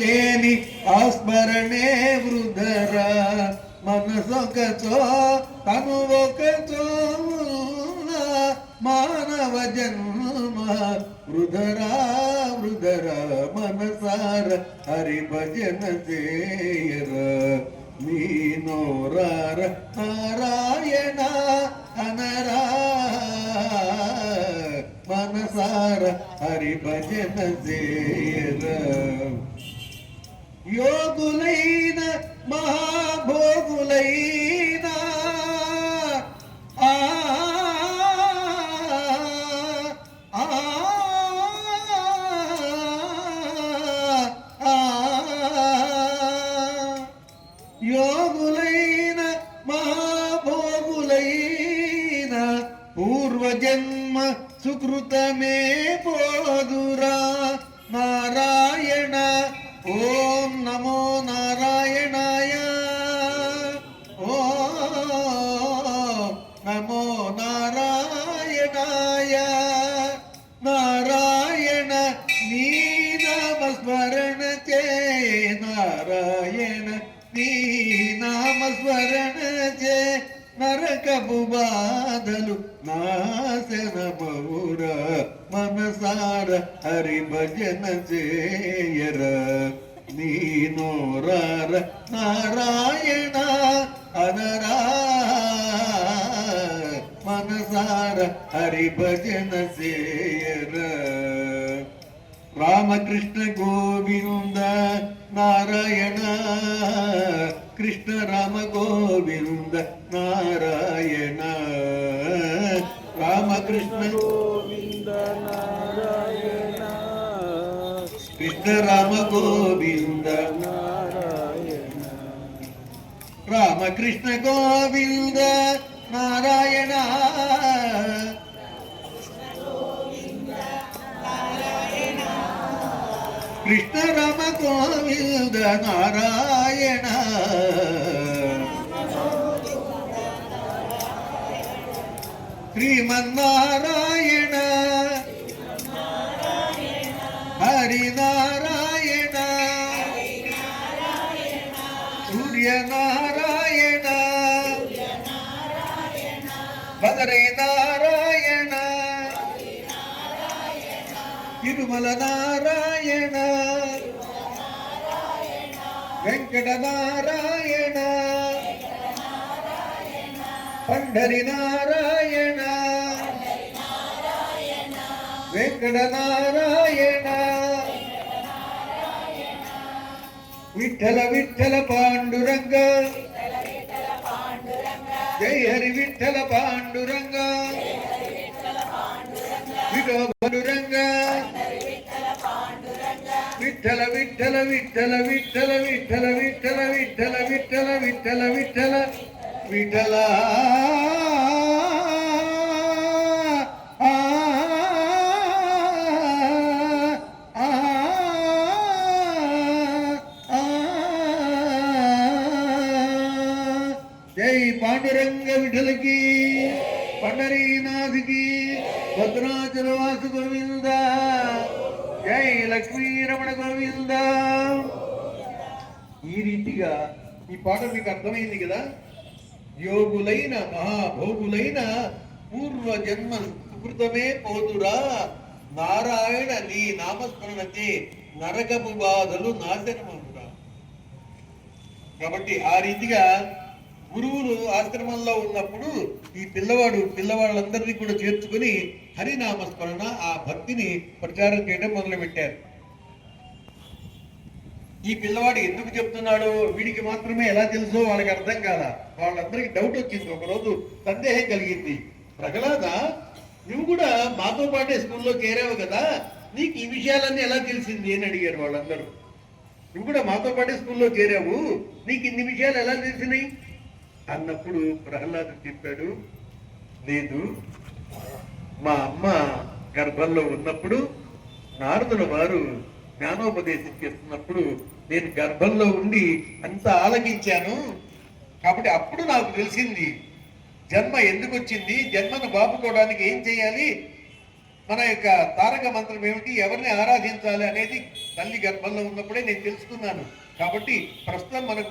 లేని ఆస్మరణే వృధర మనసొకచో తను ఒకచో మానవ జన్మ వృధరా వృధర మనసార హరి భజన చేయర మీ నోరార నారాయణ అనరా మనసార హరి భజన చేయర యోగులైన మహాభోగులైన యోగులైన మహాభోగులైన పూర్వజన్మ సుకృతమే పోదురా నారాయణ ఓం నమో నారాయణాయ ఓం నమో నారాయణాయ నారాయణ నీ నామస్మరణ చే నారాయణ నీ నామస్మరణ చే నరకపు బాధలు నాశనమౌర మనసార హరి భజన చేయర నీ నోరార నారాయణ అనరా మనసార హరి భజన చేయర రామకృష్ణ గోవింద నారాయణ కృష్ణ రామ గోవింద నారాయణ రామకృష్ణ గోవింద నారాయణ కృష్ణ రామ గోవింద నారాయణ రామకృష్ణ గోవింద నారాయణ కృష్ణ రామ గోవింద నారాయణ శ్రీమన్నారాయణ హరినారాయణ సూర్యనారాయణ బదరీనారాయణ తిరుమల నారాయణ వెంకట నారాయణ పండరి నారాయణ వెంకట నారాయణ విఠల విఠల పాండురంగ జై హరి విఠల పాండురంగ విఠోబలురంగ విఠల విఠల విఠల విఠల విఠల విఠల విఠల విఠల విఠల విఠల విఠల జై పాండురంగ విఠలకి పండరీనాథ్కి భద్రాచల వాసు గోవింద జై లక్ష్మీ రమణ గోవింద. ఈ రీతిగా ఈ పాట మీకు అర్థమైంది కదా. యోగులైన మహాభోగులైన పూర్వ జన్మ సుకృతమే పోదురా నారాయణ నీ నామస్మరణచే నరకపు బాధలు నాశనమవురా. కాబట్టి ఆ రీతిగా గురువులు ఆశ్రమంలో ఉన్నప్పుడు ఈ పిల్లవాళ్ళందరినీ కూడా చేర్చుకుని హరినామస్మరణ ఆ భక్తిని ప్రచారం చేయడం మొదలుపెట్టారు. ఈ పిల్లవాడు ఎందుకు చెప్తున్నాడో వీడికి మాత్రమే ఎలా తెలుసో వాళ్ళకి అర్థం కాదా. వాళ్ళందరికీ డౌట్ వచ్చింది. ఒకరోజు సందేహం కలిగింది. ప్రహ్లాద, నువ్వు కూడా మాతో పాటే స్కూల్లో చేరావు కదా, నీకు ఈ విషయాలన్నీ ఎలా తెలిసింది అని అడిగారు వాళ్ళందరూ. నువ్వు కూడా మాతో పాటే స్కూల్లో చేరావు, నీకు ఇన్ని విషయాలు ఎలా తెలిసినాయి అన్నప్పుడు ప్రహ్లాదు చెప్పాడు, లేదు, మా అమ్మ గర్భంలో ఉన్నప్పుడు నారదుల వారు జ్ఞానోపదేశం చేస్తున్నప్పుడు నేను గర్భంలో ఉండి అంత ఆలకించాను. కాబట్టి అప్పుడు నాకు తెలిసింది జన్మ ఎందుకు వచ్చింది, జన్మను బాపుకోవడానికి ఏం చేయాలి, మన యొక్క తారక మంత్రం ఏమిటి, ఎవరిని ఆరాధించాలి అనేది తల్లి గర్భంలో ఉన్నప్పుడే నేను తెలుసుకున్నాను. కాబట్టి ప్రస్తుతం మనకు